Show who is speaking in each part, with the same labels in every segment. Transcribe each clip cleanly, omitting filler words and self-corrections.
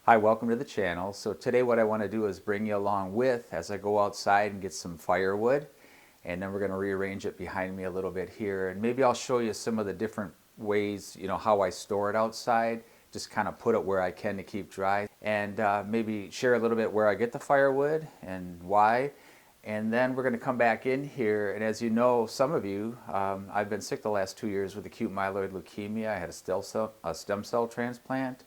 Speaker 1: Hi, welcome to the channel. So today what I want to do is bring you along with as I go outside and get some firewood, and then we're going to rearrange it behind me a little bit here, and maybe I'll show you some of the different ways, how I store it outside, just kind of put it where I can to keep dry, and maybe share a little bit where I get the firewood and why. And then we're going to come back in here, and as you know, some of you, I've been sick the last 2 years with acute myeloid leukemia. I had a stem cell transplant.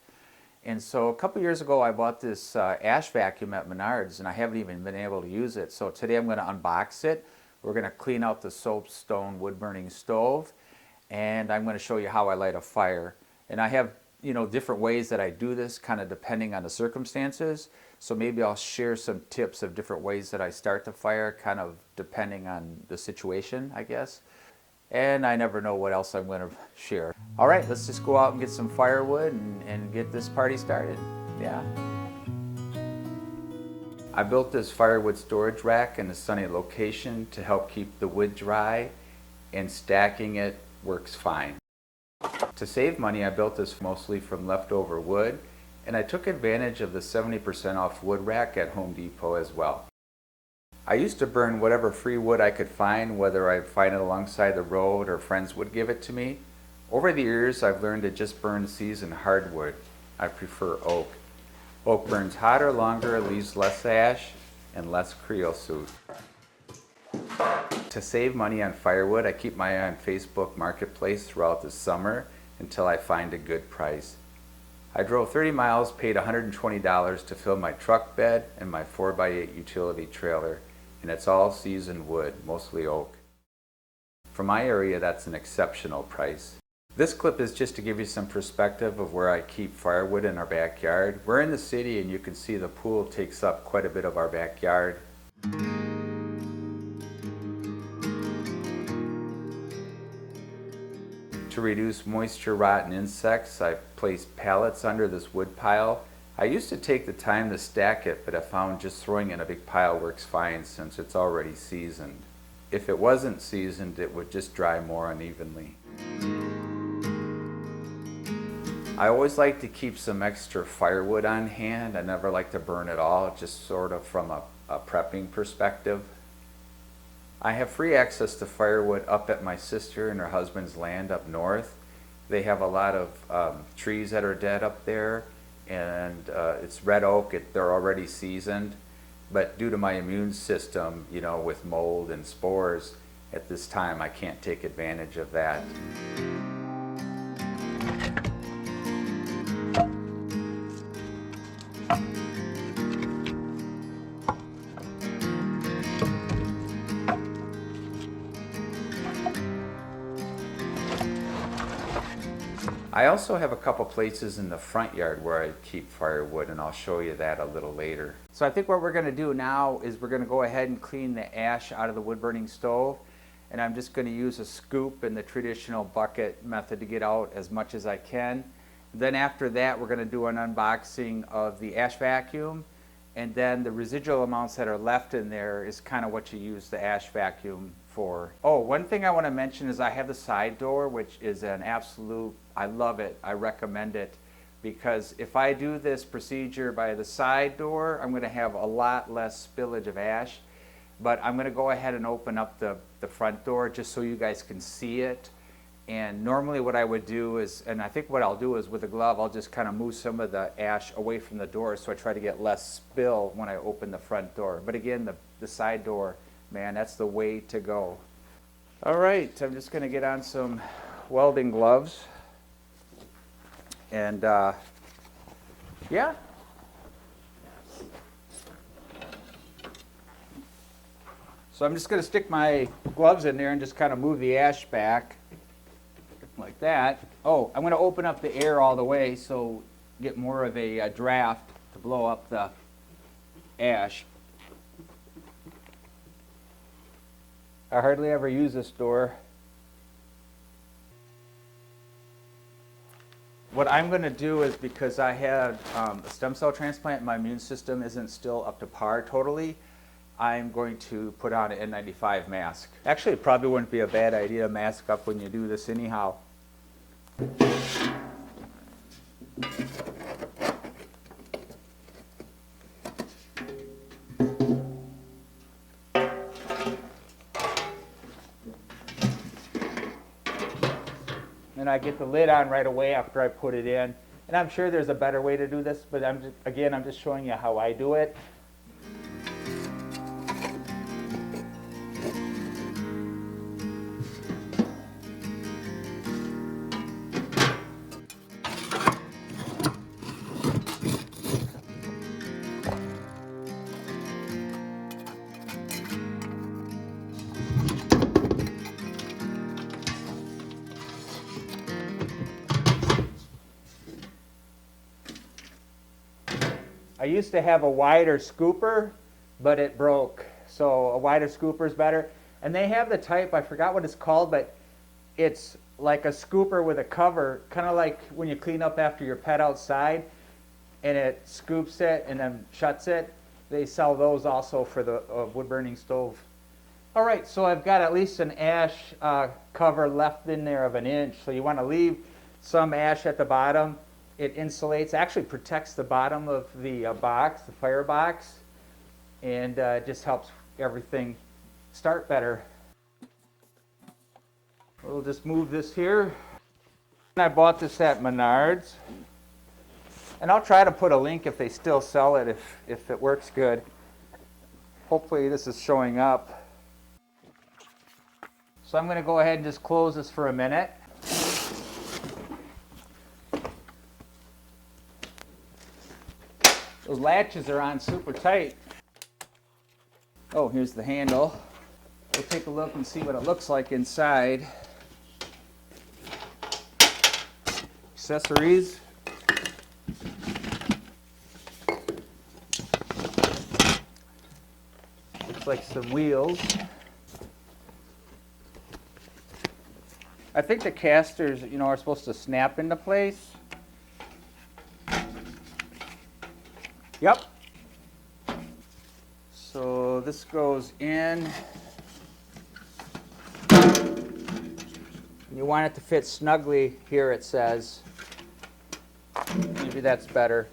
Speaker 1: And so a couple years ago I bought this ash vacuum at Menards, and I haven't even been able to use it. So today I'm going to unbox it. We're going to clean out the Soapstone Wood Burning Stove, and I'm going to show you how I light a fire. And I have different ways that I do this, kind of depending on the circumstances. So maybe I'll share some tips of different ways that I start the fire, kind of depending on the situation, I guess. And I never know what else I'm going to share. All right, let's just go out and get some firewood and get this party started. Yeah. I built this firewood storage rack in a sunny location to help keep the wood dry, and stacking it works fine. To save money, I built this mostly from leftover wood, and I took advantage of the 70% off wood rack at Home Depot as well. I used to burn whatever free wood I could find, whether I'd find it alongside the road or friends would give it to me. Over the years, I've learned to just burn seasoned hardwood. I prefer oak. Oak burns hotter, longer, leaves less ash, and less creosote. To save money on firewood, I keep my eye on Facebook Marketplace throughout the summer until I find a good price. I drove 30 miles, paid $120 to fill my truck bed and my 4x8 utility trailer, and it's all seasoned wood, mostly oak. For my area, that's an exceptional price. This clip is just to give you some perspective of where I keep firewood in our backyard. We're in the city, and you can see the pool takes up quite a bit of our backyard. To reduce moisture, rot, and insects, I placed pallets under this wood pile. I used to take the time to stack it, but I found just throwing in a big pile works fine since it's already seasoned. If it wasn't seasoned, it would just dry more unevenly. I always like to keep some extra firewood on hand. I never like to burn it all, just sort of from a prepping perspective. I have free access to firewood up at my sister and her husband's land up north. They have a lot of trees that are dead up there, and it's red oak. They're already seasoned, but due to my immune system, with mold and spores, at this time I can't take advantage of that. I also have a couple places in the front yard where I keep firewood, and I'll show you that a little later. So I think what we're going to do now is we're going to go ahead and clean the ash out of the wood burning stove, and I'm just going to use a scoop and the traditional bucket method to get out as much as I can. Then after that, we're going to do an unboxing of the ash vacuum, and then the residual amounts that are left in there is kind of what you use the ash vacuum for. Oh, one thing I want to mention is I have the side door, which is an absolute, I love it, I recommend it, because if I do this procedure by the side door, I'm going to have a lot less spillage of ash. But I'm going to go ahead and open up the front door just so you guys can see it. And normally what I would do is, and I think what I'll do is with a glove, I'll just kind of move some of the ash away from the door, so I try to get less spill when I open the front door. But again, the side door, man, that's the way to go. All right, I'm just going to get on some welding gloves. And yeah. So I'm just going to stick my gloves in there and just kind of move the ash back like that. Oh, I'm going to open up the air all the way so get more of a draft to blow up the ash. I hardly ever use this door. What I'm going to do is, because I had a stem cell transplant, my immune system isn't still up to par totally, I'm going to put on an N95 mask. Actually, it probably wouldn't be a bad idea to mask up when you do this anyhow. and I get the lid on right away after I put it in. And I'm sure there's a better way to do this, but I'm just showing you how I do it. I used to have a wider scooper, but it broke. So a wider scooper is better. And they have the type, I forgot what it's called, but it's like a scooper with a cover, kind of like when you clean up after your pet outside, and it scoops it and then shuts it. They sell those also for the wood burning stove. All right, so I've got at least an ash cover left in there of 1 inch. So you want to leave some ash at the bottom. It insulates, actually protects the bottom of the box, the fire box, and just helps everything start better. We'll just move this here. I bought this at Menards, and I'll try to put a link if they still sell it, if it works good. Hopefully this is showing up. So I'm going to go ahead and just close this for a minute. Those latches are on super tight. Oh, here's the handle. We'll take a look and see what it looks like inside. Accessories. Looks like some wheels. I think the casters, are supposed to snap into place. Yep. So this goes in. You want it to fit snugly here, it says. Maybe that's better.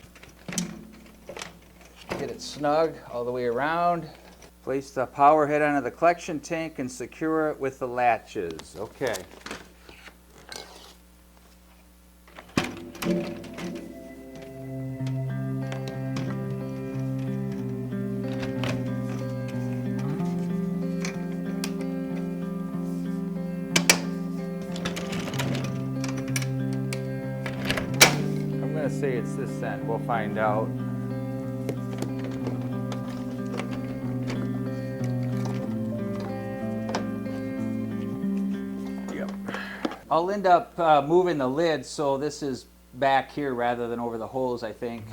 Speaker 1: Get it snug all the way around. Place the power head onto the collection tank and secure it with the latches. Okay. Say it's this end. We'll find out. Yep. I'll end up moving the lid so this is back here rather than over the hose, I think.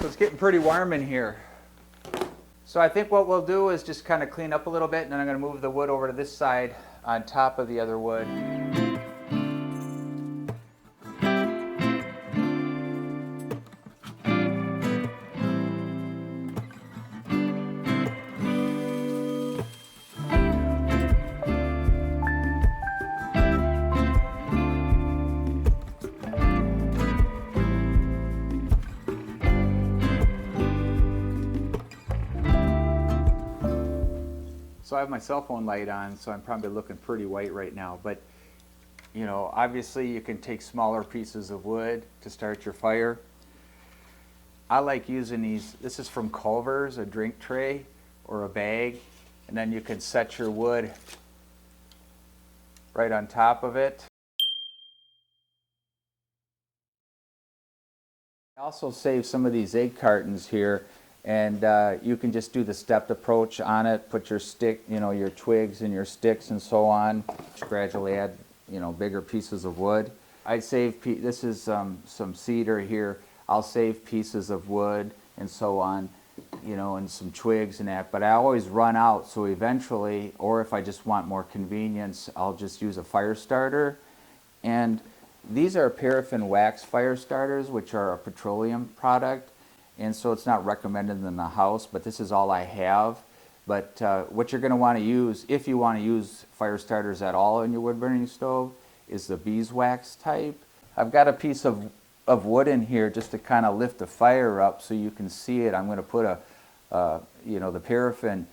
Speaker 1: It's getting pretty warm in here. So I think what we'll do is just kind of clean up a little bit, and then I'm going to move the wood over to this side on top of the other wood. So I have my cell phone light on, so I'm probably looking pretty white right now. But, obviously you can take smaller pieces of wood to start your fire. I like using these. This is from Culver's, a drink tray or a bag. And then you can set your wood right on top of it. I also save some of these egg cartons here. And you can just do the stepped approach on it, put your stick, your twigs and your sticks and so on. Gradually add, bigger pieces of wood. I save, this is some cedar here. I'll save pieces of wood and so on, and some twigs and that. But I always run out, so eventually, or if I just want more convenience, I'll just use a fire starter. And these are paraffin wax fire starters, which are a petroleum product. And so it's not recommended in the house, but this is all I have. But what you're going to want to use, if you want to use fire starters at all in your wood burning stove, is the beeswax type. I've got a piece of wood in here just to kind of lift the fire up so you can see it. I'm going to put the paraffin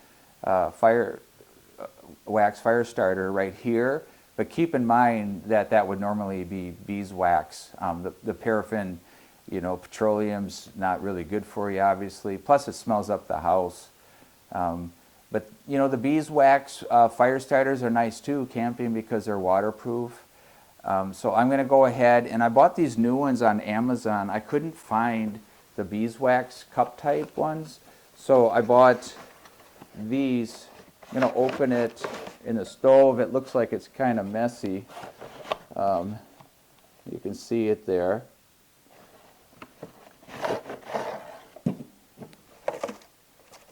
Speaker 1: wax fire starter right here. But keep in mind that that would normally be beeswax. The paraffin, petroleum's not really good for you, obviously. Plus, it smells up the house. But the beeswax fire starters are nice too, camping, because they're waterproof. So I'm going to go ahead, and I bought these new ones on Amazon. I couldn't find the beeswax cup type ones, so I bought these. I'm going to open it in the stove. It looks like it's kind of messy. You can see it there.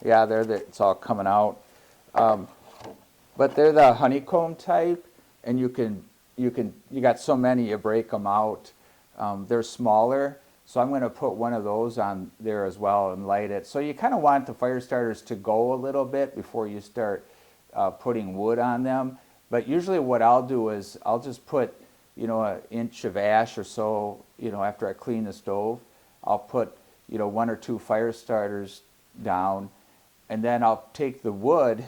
Speaker 1: Yeah, it's all coming out. But they're the honeycomb type, and you got so many, you break them out. They're smaller, so I'm going to put one of those on there as well and light it. So you kind of want the fire starters to go a little bit before you start putting wood on them. But usually what I'll do is I'll just put, an inch of ash or so, after I clean the stove. I'll put, 1 or 2 fire starters down, and then I'll take the wood,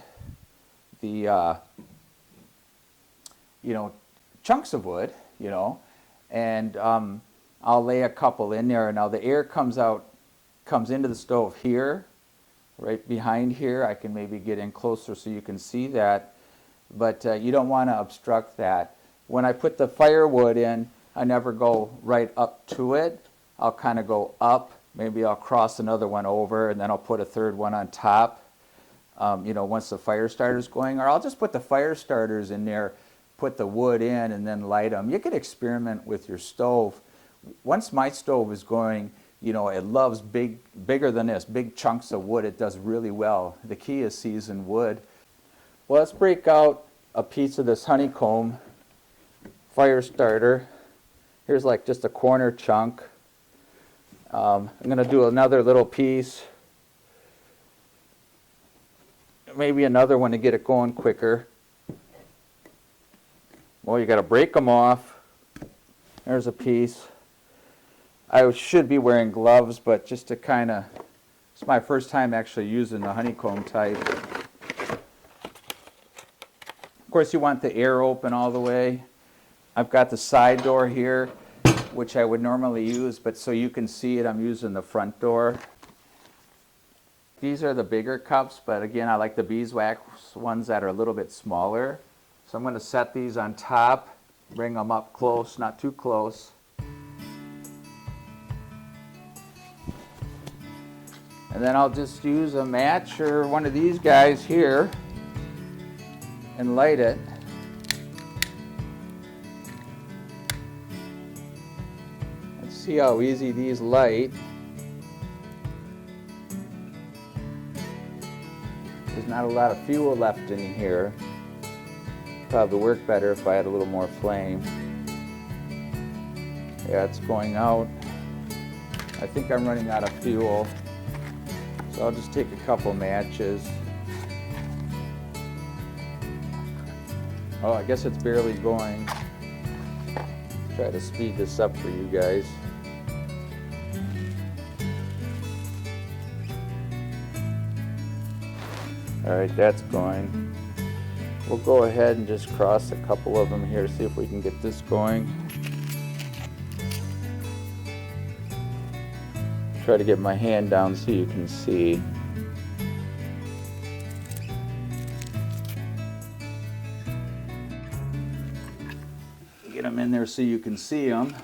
Speaker 1: the chunks of wood, and I'll lay a couple in there. Now the air comes into the stove here, right behind here. I can maybe get in closer so you can see that, but you don't want to obstruct that. When I put the firewood in, I never go right up to it. I'll kind of go up. Maybe I'll cross another one over, and then I'll put a third one on top, once the fire starter's going. Or I'll just put the fire starters in there, put the wood in, and then light them. You can experiment with your stove. Once my stove is going, it loves bigger than this, big chunks of wood. It does really well. The key is seasoned wood. Well, let's break out a piece of this honeycomb fire starter. Here's like just a corner chunk. I'm going to do another little piece. Maybe another one to get it going quicker. Well, you got to break them off. There's a piece. I should be wearing gloves, but just to kind of, it's my first time actually using the honeycomb type. Of course, you want the air open all the way. I've got the side door here, which I would normally use, but so you can see it, I'm using the front door. These are the bigger cups, but again, I like the beeswax ones that are a little bit smaller. So I'm going to set these on top, bring them up close, not too close. And then I'll just use a match or one of these guys here and light it. Let's see how easy these light. There's not a lot of fuel left in here. Probably work better if I had a little more flame. Yeah, it's going out. I think I'm running out of fuel. So I'll just take a couple matches. Oh, I guess it's barely going. Try to speed this up for you guys. All right, that's going. We'll go ahead and just cross a couple of them here, see if we can get this going. Try to get my hand down so you can see. Get them in there so you can see them.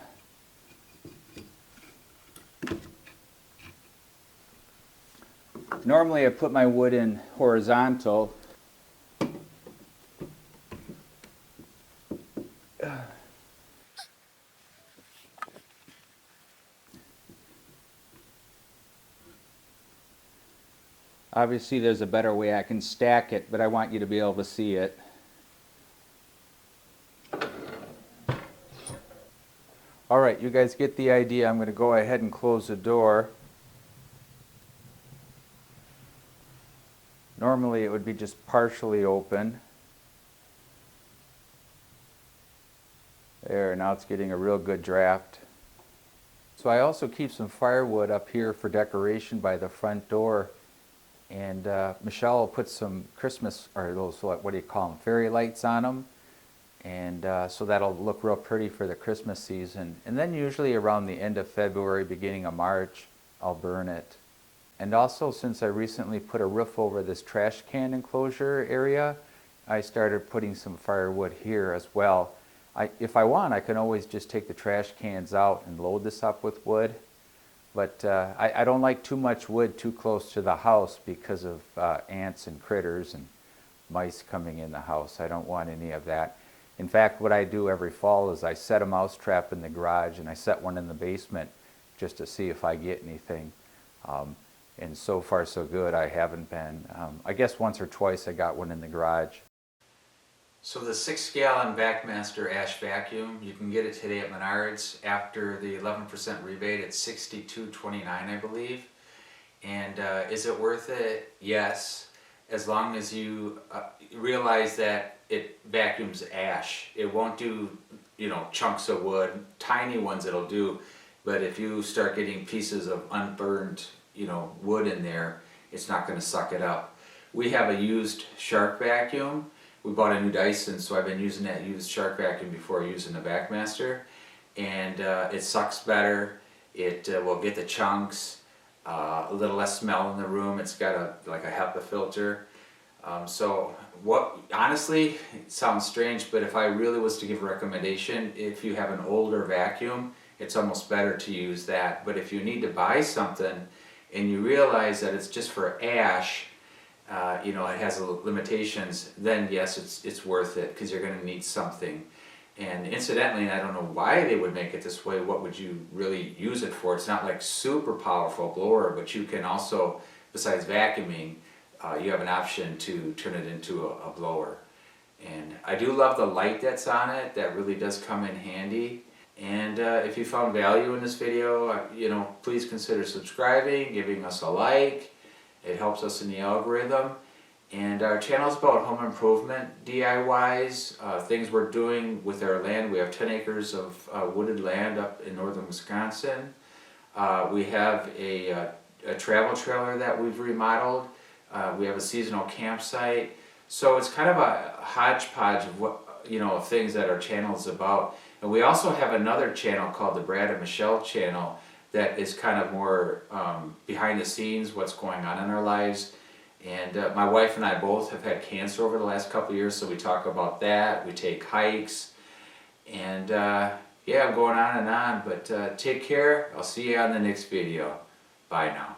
Speaker 1: Normally I put my wood in horizontal. Obviously there's a better way I can stack it, but I want you to be able to see it. All right, you guys get the idea. I'm going to go ahead and close the door. Normally normally it would be just partially open. There, now it's getting a real good draft. So I also keep some firewood up here for decoration by the front door. And Michelle will put some Christmas, or those, what do you call them, fairy lights on them. And so that'll look real pretty for the Christmas season. And then usually around the end of February, beginning of March, I'll burn it. And also, since I recently put a roof over this trash can enclosure area, I started putting some firewood here as well. If I want, I can always just take the trash cans out and load this up with wood. But I don't like too much wood too close to the house because of ants and critters and mice coming in the house. I don't want any of that. In fact, what I do every fall is I set a mouse trap in the garage and I set one in the basement just to see if I get anything. And so far so good. I haven't been. I guess once or twice I got one in the garage. So the 6-gallon Vacmaster ash vacuum, you can get it today at Menards. After the 11% rebate, it's $62.29, I believe. And is it worth it? Yes, as long as you realize that it vacuums ash. It won't do, chunks of wood. Tiny ones it'll do, but if you start getting pieces of unburned, wood in there, it's not going to suck it up. We have a used shark vacuum. We bought a new Dyson, so I've been using that used shark vacuum before using the Vacmaster, and it sucks better. It will get the chunks, a little less smell in the room. It's got like a HEPA filter. Honestly, it sounds strange, but if I really was to give a recommendation, if you have an older vacuum, it's almost better to use that. But if you need to buy something and you realize that it's just for ash, it has limitations, then yes, it's worth it because you're going to need something. And incidentally, I don't know why they would make it this way. What would you really use it for? It's not like super powerful blower, but you can also, besides vacuuming, you have an option to turn it into a blower. And I do love the light that's on it. That really does come in handy. And if you found value in this video, please consider subscribing, giving us a like. It helps us in the algorithm. And our channel is about home improvement, DIYs, things we're doing with our land. We have 10 acres of wooded land up in northern Wisconsin. We have a travel trailer that we've remodeled. We have a seasonal campsite. So it's kind of a hodgepodge of what, things that our channel is about. And we also have another channel called the Brad and Michelle channel that is kind of more behind the scenes, what's going on in our lives. And my wife and I both have had cancer over the last couple of years, so we talk about that. We take hikes. And yeah, I'm going on and on, but take care. I'll see you on the next video. Bye now.